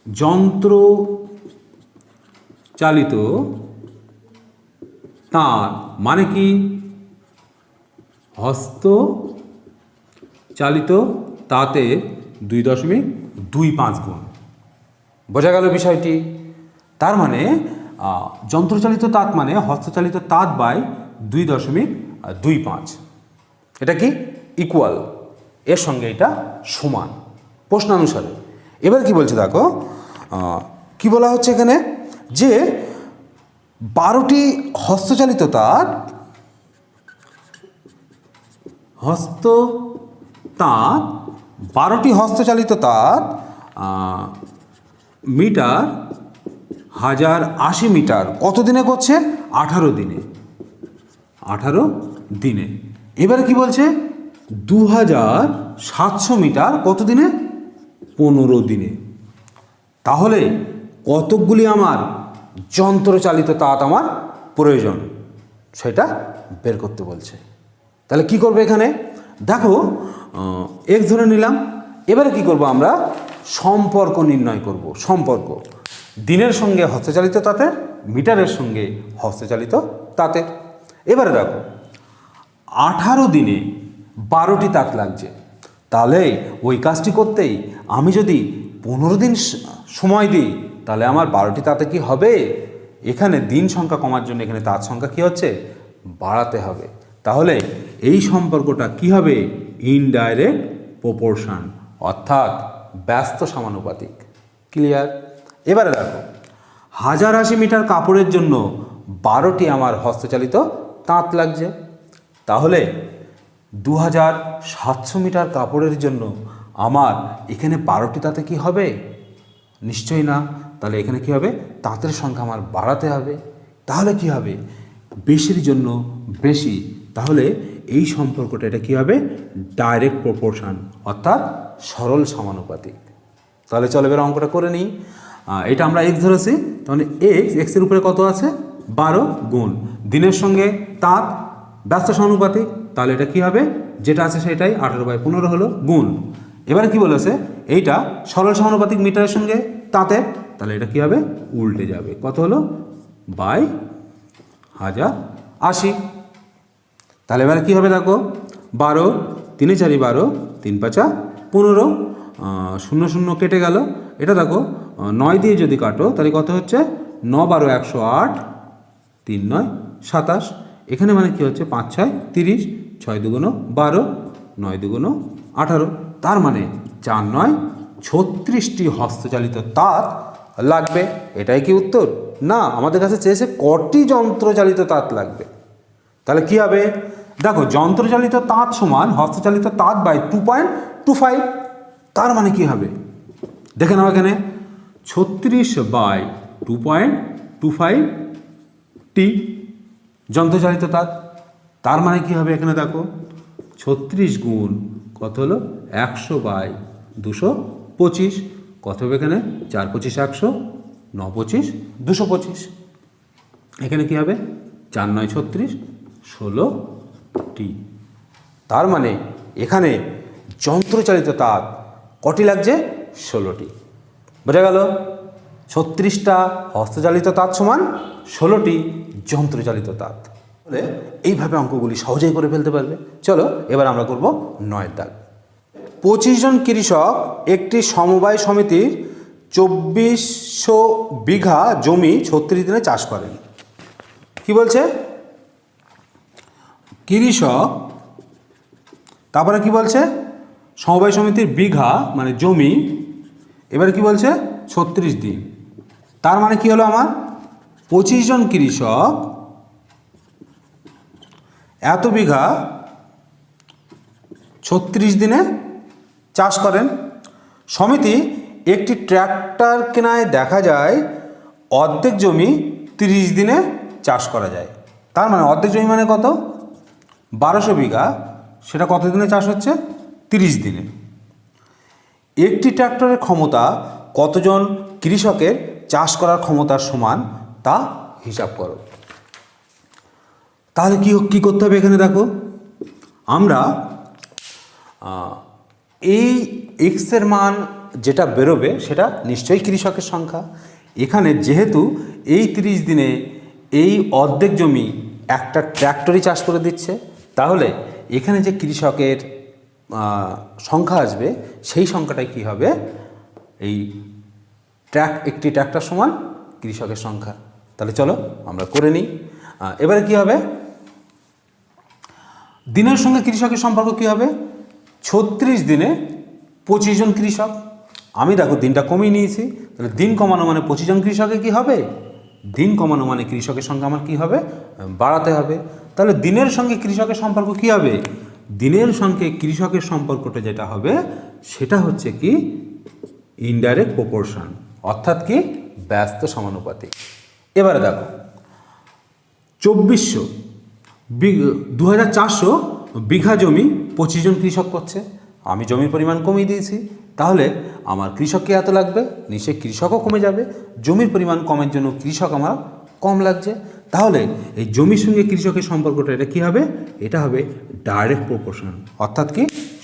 যন্ত্র চালিত তাঁত মানে কি? হস্ত চালিত তাঁতের 2.25 গুণ। বোঝা গেল বিষয়টি? তার মানে যন্ত্রচালিত তাঁত মানে হস্তচালিত তাঁত বাই 2.25। এটা কি? ইকুয়াল, এর সঙ্গে এটা সমান প্রশ্নানুসারে। এবার কি বলছে দেখো, কি বলা হচ্ছে এখানে, যে 12টি হস্তচালিত তাঁত তাঁত 12টি হস্তচালিত তাঁত মিটার 1080 মিটার কত দিনে করছে? 18 দিনে। 18 দিনে। এবারে কি বলছে? 2700 মিটার কত দিনে? 15 দিনে। তাহলে কতকগুলি আমার যন্ত্রচালিত তাঁত আমার প্রয়োজন, সেটা বের করতে বলছে। তাহলে কি করবে এখানে? দেখো এক্স ধরে নিলাম। এবারে কি করব? আমরা সম্পর্ক নির্ণয় করব। সম্পর্ক দিনের সঙ্গে হস্তচালিত তাঁতের, মিটারের সঙ্গে হস্তচালিত তাঁতের। এবারে দেখো 18 দিনে 12টি তাঁত লাগছে। তাহলে ওই কাজটি করতেই আমি যদি 15 দিন সময় দিই, তাহলে আমার 12টি তাঁতে কি হবে? এখানে দিন সংখ্যা কমার জন্য এখানে তাঁত সংখ্যা কী হচ্ছে, বাড়াতে হবে। তাহলে এই সম্পর্কটা কি হবে, ইনডাইরেক্ট প্রপোর্শন, অর্থাৎ ব্যস্ত সমানুপাতিক। ক্লিয়ার? এবারে দেখো 1080 মিটার কাপড়ের জন্য 12টি আমার হস্তচালিত তাঁত লাগছে। তাহলে 2700 মিটার কাপড়ের জন্য আমার এখানে 12টি তাঁতে কি হবে, নিশ্চয়ই না। তাহলে এখানে কি হবে, তাঁতের সংখ্যা আমার বাড়াতে হবে। তাহলে কি হবে, বেশির জন্য বেশি। তাহলে এই সম্পর্কটা এটা কি হবে, ডাইরেক্ট প্রপোর্শন, অর্থাৎ সরল সমানুপাতিক। তাহলে চলো এবার অঙ্কটা করে নিই। এটা আমরা এক্স ধরেছি, তাহলে এক্সের উপরে কত আছে, 12 গুণ দিনের সঙ্গে তাঁত ব্যস্ত সমানুপাতিক। তাহলে এটা কি হবে, যেটা আছে সেটাই 18/15 হলো গুণ। এবারে কি বলেছে, এইটা সরল সমানুপাতিক মিটারের সঙ্গে তাঁতের, তাহলে এটা কি হবে, উল্টে যাবে। কত হলো, বাই 1080। তাহলে এবারে কী হবে দেখো, 12 3 4 12 3 5 15, 0 0 কেটে গেল। এটা দেখো 9 দিয়ে যদি কাটো তাহলে কত হচ্ছে, 9 12 108, 3 9 27। এখানে মানে কি হচ্ছে, 5 6 30, 6 2 12, 9 2 18। তার মানে 4 9 36টি হস্তচালিত তাঁত লাগবে। এটাই কি উত্তর? না, আমাদের কাছে চেয়েছে কটি যন্ত্রচালিত তাঁত লাগবে। তাহলে কি হবে, দেখো যন্ত্রচালিত তাঁত সমান হস্তচালিত তাঁত বাই 2.25। তার মানে কি হবে, দেখে নাও এখানে 36/2.25 টি যন্ত্রচালিত তাঁত। তার মানে কি হবে, এখানে দেখো 36 গুণ কত হলো, 100/225। কত হবে এখানে, 4 25 100, 9 25 225। এখানে কি হবে, 4 9 36, 16টি। তার মানে এখানে যন্ত্রচালিত তাঁত কটি লাগছে, 16টি। বোঝা গেল, 36টা হস্তচালিত তাঁত সমান 16টি যন্ত্রচালিত তাঁত। বলে এইভাবে অঙ্কগুলি সহজেই করে ফেলতে পারবে। চলো এবার আমরা করব 9 দাগ। 25 জন কৃষক একটি সমবায় সমিতির 2400 বিঘা জমি 36 দিনে চাষ করেন। কি বলছে, কৃষক, তারপরে কি বলছে, সমবায় সমিতির বিঘা মানে জমি, এবারে কি বলছে 36 দিন। তার মানে কি হলো, আমার 25 জন কৃষক এত বিঘা 36 দিনে চাষ করেন। সমিতি একটি ট্র্যাক্টর কেনায় দেখা যায় অর্ধেক জমি 30 দিনে চাষ করা যায়। তার মানে অর্ধেক জমি মানে কত, 1200 বিঘা, সেটা কত দিনে চাষ হচ্ছে, 30 দিনে। একটি ট্র্যাক্টরের ক্ষমতা কতজন কৃষকের চাষ করার ক্ষমতার সমান তা হিসাব করো। তাহলে কি করতে হবে, এখানে দেখো আমরা এই এক্সের মান যেটা বেরোবে সেটা নিশ্চয়ই কৃষকের সংখ্যা। এখানে যেহেতু এই 30 দিনে এই অর্ধেক জমি একটা ট্র্যাক্টরই চাষ করে দিচ্ছে, তাহলে এখানে যে কৃষকের সংখ্যা আসবে সেই সংখ্যাটাই কি হবে, এই একটি ট্র্যাক্টর সমান কৃষকের সংখ্যা। তাহলে চলো আমরা করে নিই। এবারে কি হবে, দিনের সঙ্গে কৃষকের সম্পর্ক কি হবে, 36 দিনে 25 জন কৃষক। আমি দেখো দিনটা কমিয়ে নিয়েছি, তাহলে দিন কমানো মানে 25 জন কৃষকে কি হবে, দিন কমানো মানে কৃষকের সঙ্গে আমার কি হবে, বাড়াতে হবে। তাহলে দিনের সঙ্গে কৃষকের সম্পর্ক কি হবে, দিনের সঙ্গে কৃষকের সম্পর্কটা যেটা হবে সেটা হচ্ছে কি ইনডাইরেক্ট প্রপোর্শন, অর্থাৎ কি ব্যস্ত সমানুপাতিক। এবারে দেখো 2400 বিঘা জমি 25 জন কৃষক করছে। আমি জমির পরিমাণ কমিয়ে দিয়েছি, তাহলে আমার কৃষককে এত লাগবে, নিশ্চয়ই কৃষকও কমে যাবে। জমির পরিমাণ কমের জন্য কৃষক আমার কম লাগছে। তাহলে এই জমির সঙ্গে কৃষকের সম্পর্কটা এটা কী হবে, এটা হবে ডাইরেক্ট প্রপোর্শন, অর্থাৎ কি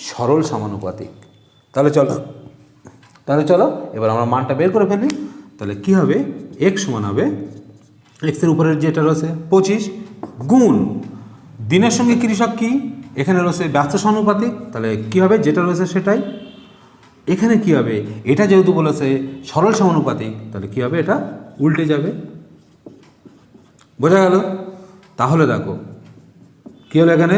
সরল সমানুপাতিক। তাহলে চলো এবার আমরা মানটা বের করে ফেলি। তাহলে কি হবে, এক্স সমান হবে, এক্সের উপরের যেটা রয়েছে 25 গুণ দিনের সঙ্গে কৃষক কি, এখানে রয়েছে ব্যস্ত সমানুপাতিক, তাহলে কি হবে, যেটা রয়েছে সেটাই। এখানে কি হবে, এটা যেহেতু বলেছে সরল সমানুপাতিক, তাহলে কি হবে, এটা উল্টে যাবে। বোঝা গেল? তাহলে দেখো কী হলো, এখানে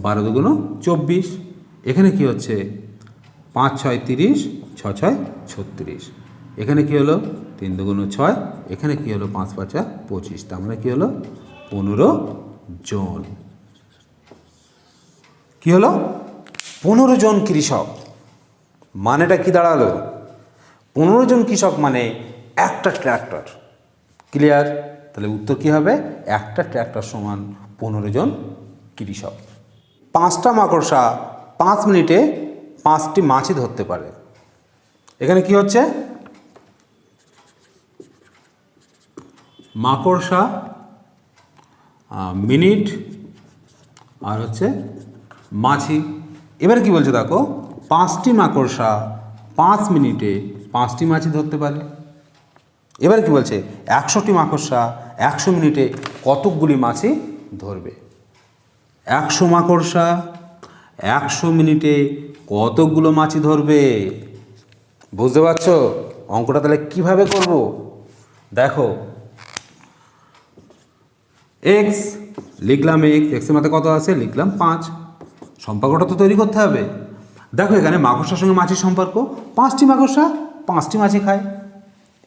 12 দুগুণ 24, এখানে কি হচ্ছে 5 6 30, 6 6 36, এখানে কি হলো 3 দুগুণ 6, এখানে কি হলো 5 5 25, তার মানে কি হলো 15 জন। কি হলো 15 জন কৃষক। মানেটা কি দাঁড়ালো? 15 জন কৃষক মানে একটা ট্র্যাক্টর। ক্লিয়ার? তাহলে উত্তর কি হবে? একটা ট্র্যাক্টর সমান 15 জন কৃষক। 5টা মাকড়সা 5 মিনিটে 5টি মাছই ধরতে পারে। এখানে কি হচ্ছে? মাকড়সা মিনিট আর হচ্ছে মাছি। এবার কি বলছে দেখো, 5টি মাকড়সা 5 মিনিটে 5টি মাছি ধরতে পারে। এবার কি বলছে 100টি মাকড়সা 100 মিনিটে কতকগুলি মাছি ধরবে। 100 মাকড়সা 100 মিনিটে কতকগুলো মাছি ধরবে? বুঝতে পারছো অঙ্কটা তাহলে কিভাবে করব? দেখো এক্স লিখলাম, এক্সের মধ্যে কত আছে লিখলাম 5, সম্পর্কটা তো তৈরি করতে হবে। দেখো এখানে মাকড়সার সঙ্গে মাছির সম্পর্ক, 5টি মাকড়সা 5টি মাছি খায়।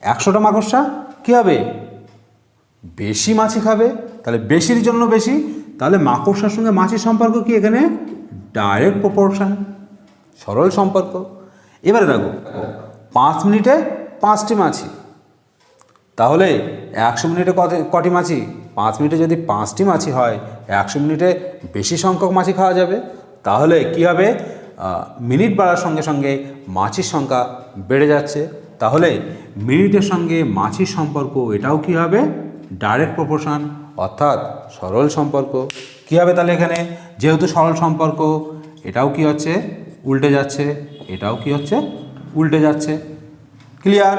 100টা মাকড়সা কী হবে? বেশি মাছি খাবে, তাহলে বেশির জন্য বেশি, তাহলে মাকড়সার সঙ্গে মাছির সম্পর্ক কি এখানে ডাইরেক্ট প্রপোর্শন, সরল সম্পর্ক। এবারে দেখো 5 মিনিটে 5টি মাছি, তাহলে 100 মিনিটে কটি মাছি? 5 মিনিটে যদি 5টি মাছি হয় 100 মিনিটে বেশি সংখ্যক মাছি খাওয়া যাবে। তাহলে কি হবে? মিনিট বাড়ার সঙ্গে সঙ্গে মাছির সংখ্যা বেড়ে যাচ্ছে। তাহলে মিনিটের সঙ্গে মাছির সম্পর্ক এটাও কি হবে? ডাইরেক্ট প্রপোর্শন, অর্থাৎ সরল সম্পর্ক। কী হবে তাহলে এখানে? যেহেতু সরল সম্পর্ক, এটাও কি হচ্ছে উল্টে যাচ্ছে, এটাও কি হচ্ছে উল্টে যাচ্ছে। ক্লিয়ার?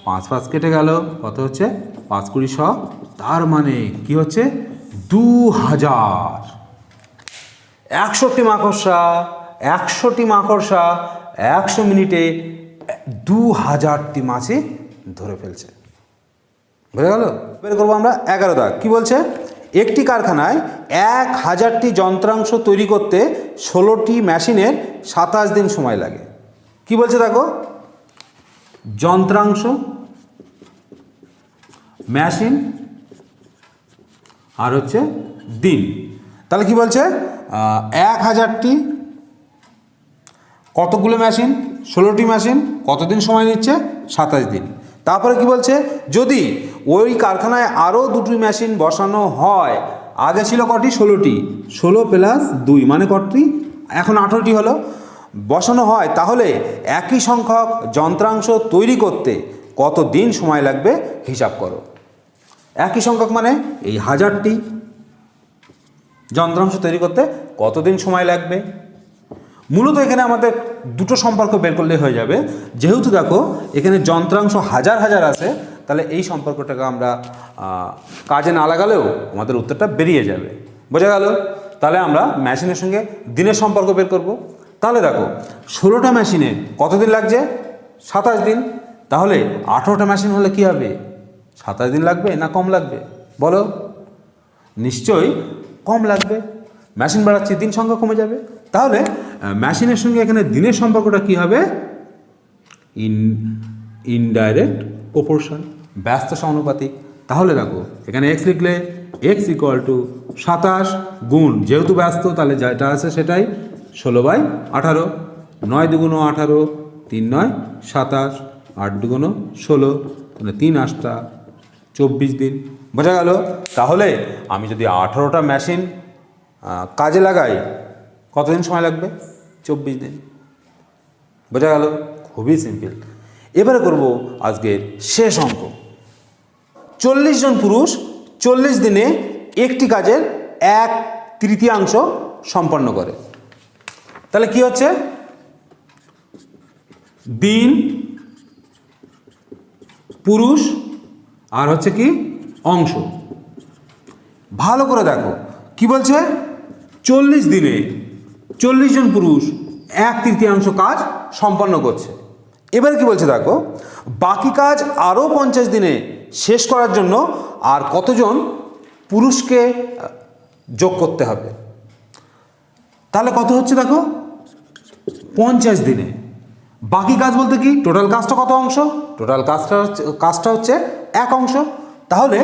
5 5 কেটে গেল, কত হচ্ছে 5 20 100, তার মানে কি হচ্ছে 2000। 100টি মাকড়সা 100টি মাকড়সা 100 মিনিটে 2000টি মাছি ধরে ফেলছে। বুঝে গেল? বের করবো আমরা 11 দাগ। কি বলছে? একটি কারখানায় 1000টি যন্ত্রাংশ তৈরি করতে 16টি মেশিনের 27 দিন সময় লাগে। কি বলছে দেখো, যন্ত্রাংশ মেশিন আর হচ্ছে দিন। তাহলে কি বলছে 1000টি কতগুলো মেশিন? 16টি মেশিন, কতদিন সময় নিচ্ছে? 27 দিন। তারপরে কি বলছে, যদি ওই কারখানায় আরও 2টি মেশিন বসানো হয়, আগে ছিল কটি? 16টি, 16 প্লাস 2 মানে কটি? এখন 18টি হলো, বসানো হয়, তাহলে একই সংখ্যক যন্ত্রাংশ তৈরি করতে কত দিন সময় লাগবে হিসাব করো। একই সংখ্যক মানে এই 1000টি যন্ত্রাংশ তৈরি করতে কতদিন সময় লাগবে। মূলত এখানে আমাদের দুটো সম্পর্ক বের করলে হয়ে যাবে। যেহেতু দেখো এখানে যন্ত্রাংশ হাজার হাজার আছে, তাহলে এই সম্পর্কটাকে আমরা কাজে না লাগালেও আমাদের উত্তরটা বেরিয়ে যাবে। বোঝা গেল? তাহলে আমরা মেশিনের সঙ্গে দিনের সম্পর্ক বের করব। তাহলে দেখো 16টা মেশিনে কতদিন লাগছে? 27 দিন। তাহলে 18টা মেশিন হলে কি হবে? 27 দিন লাগবে না কম লাগবে বলো? নিশ্চয়ই কম লাগবে। মেশিন বাড়াচ্ছি, দিন সংখ্যা কমে যাবে। তাহলে মেশিনের সঙ্গে এখানে দিনের সম্পর্কটা কি হবে? ইনডাইরেক্ট প্রপোর্শন, ব্যস্ত সমানুপাতিক। তাহলে দেখো এখানে এক্স লিখলে এক্স ইকুয়াল টু 27 গুণ, যেহেতু ব্যস্ত তাহলে যেটা আছে সেটাই 16/18, 9 দুগুণ 18, 3 9 27, 8 দুগুণ 16, তাহলে 3 8 24 দিন। বোঝা গেল? তাহলে আমি যদি 18টা মেশিন কাজে লাগাই কতদিন সময় লাগবে? 24 দিন। বোঝা গেল? খুবই সিম্পল। এবারে করব আজকের শেষ অঙ্ক। 40 জন পুরুষ 40 দিনে একটি কাজের 1/3 সম্পন্ন করে। তাহলে কি হচ্ছে? দিন, পুরুষ আর হচ্ছে কি অংশ। ভালো করে দেখো কি বলছে, 40 দিনে 40 জন পুরুষ 1/3 কাজ সম্পন্ন করছে। এবার কি বলছে দেখো, বাকি কাজ আরও 50 দিনে শেষ করার জন্য আর কতজন পুরুষকে যোগ করতে হবে। তাহলে কত হচ্ছে দেখো, 50 দিনে। বাকি কাজ বলতে কি, টোটাল কাজটা কত অংশ? টোটাল কাজটা হচ্ছে 1 অংশ। তাহলে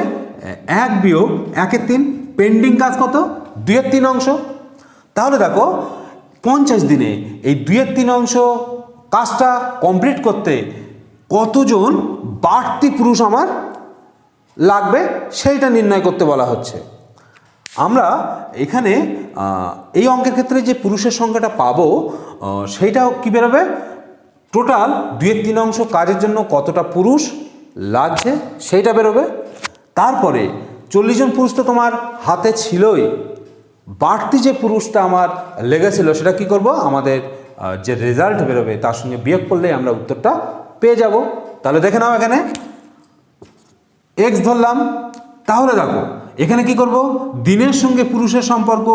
1 বিয়োগ 1/3, পেন্ডিং কাজ কত? 2/3 অংশ। তাহলে দেখো 50 দিনে এই 2/3 অংশ কাজটা কমপ্লিট করতে কতজন বাড়তি পুরুষ আমার লাগবে সেইটা নির্ণয় করতে বলা হচ্ছে। আমরা এখানে এই অঙ্কের ক্ষেত্রে যে পুরুষের সংখ্যাটা পাবো সেইটাও কী বেরোবে, টোটাল 2/3 অংশ কাজের জন্য কতটা পুরুষ লাগছে সেইটা বেরোবে। তারপরে 40 জন পুরুষ তো তোমার হাতে ছিলই, বাড়তি যে পুরুষটা আমার লেগেছিল সেটা কি করব, আমাদের যে রেজাল্ট বেরোবে তার সঙ্গে বিয়োগ করলেই আমরা উত্তরটা পেয়ে যাব। তাহলে দেখে নাও, এখানে x ধরলাম। তাহলে দেখো এখানে কি করব, দিনের সঙ্গে পুরুষের সম্পর্ক,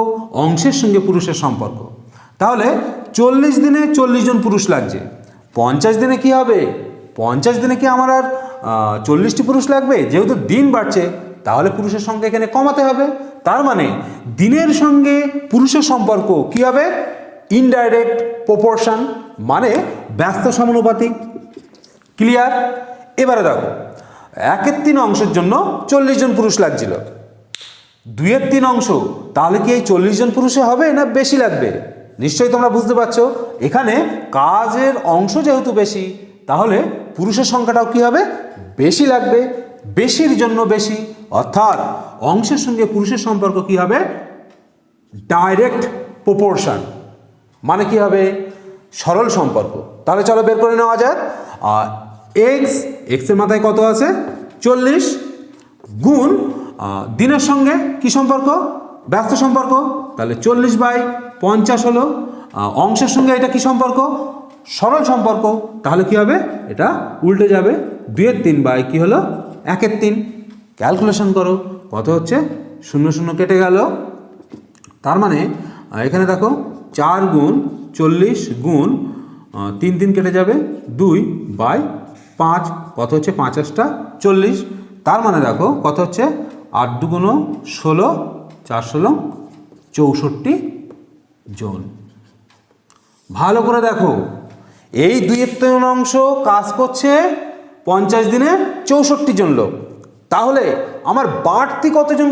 অংশের সঙ্গে পুরুষের সম্পর্ক। তাহলে 40 দিনে 40 জন পুরুষ লাগছে। 50 দিনে কি হবে, 50 দিনে কি আমার আর 40টি পুরুষ লাগবে? যেহেতু দিন বাড়ছে তাহলে পুরুষের সংখ্যা এখানে কমাতে হবে। তার মানে দিনের সঙ্গে পুরুষের সম্পর্ক কি হবে, ইনডাইরেক্ট প্রপোর্শন, মানে ব্যস্ত সমানুপাতিক। ক্লিয়ার? এবারে দেখো 1/3 অংশের জন্য 40 জন পুরুষ লাগছিল, 2/3 অংশ, তাহলে কি এই 40 জন পুরুষে হবে না বেশি লাগবে? নিশ্চয়ই তোমরা বুঝতে পারছো, এখানে কাজের অংশ যেহেতু বেশি তাহলে পুরুষের সংখ্যাটাও কি হবে, বেশি লাগবে। বেশির জন্য বেশি, অর্থাৎ অংশের সঙ্গে পুরুষের সম্পর্ক কি হবে, ডাইরেক্ট প্রপোর্শন, মানে কি হবে, সরল সম্পর্ক। তাহলে চলো বের করে নেওয়া যাক। এক্স এর মাথায় কত আছে, 40, গুণ দিনের সঙ্গে কি সম্পর্ক, ব্যস্ত সম্পর্ক, তাহলে 40/50 হলো। অংশের সঙ্গে এটা কি সম্পর্ক, সরল সম্পর্ক, তাহলে কি হবে, এটা উল্টে যাবে, 2/3 কি হলো 1/3। ক্যালকুলেশন করো কত হচ্ছে, 0 0 কেটে গেল। তার মানে এখানে দেখো 4 গুণ 40 গুণ 3 3 কেটে যাবে, 2/5, কত হচ্ছে 5 8 40। তার মানে দেখো কত হচ্ছে, 8 2 16, 4 16 64 জন। ভালো করে দেখো, এই 2/3 অংশ কাজ করছে 50 দিনে 64 জন লোক। তাহলে আমার বাড়তি কতজন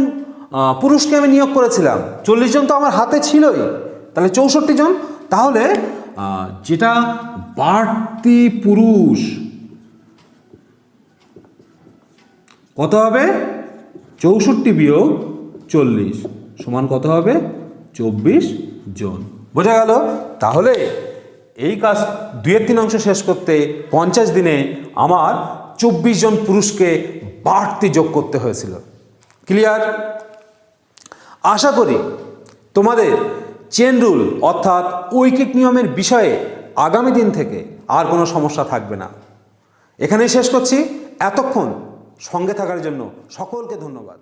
পুরুষকে আমি নিয়োগ করেছিলাম, 40 জন তো আমার হাতে ছিলই, তাহলে 64 জন। তাহলে যেটা বাড়তি পুরুষ কত হবে, 64 বিয়োগ 40 সমান কত হবে, 24 জন। বোঝা গেল? তাহলে এই কাজ 2/3 অংশ শেষ করতে 50 দিনে আমার 24 জন পুরুষকে বাড়তি যোগ করতে হয়েছিল। ক্লিয়ার? আশা করি তোমাদের চেন রুল অর্থাৎ ঐকিক নিয়মের বিষয়ে আগামী দিন থেকে আর কোনো সমস্যা থাকবে না। এখানেই শেষ করছি। এতক্ষণ সঙ্গে থাকার জন্য সকলকে ধন্যবাদ।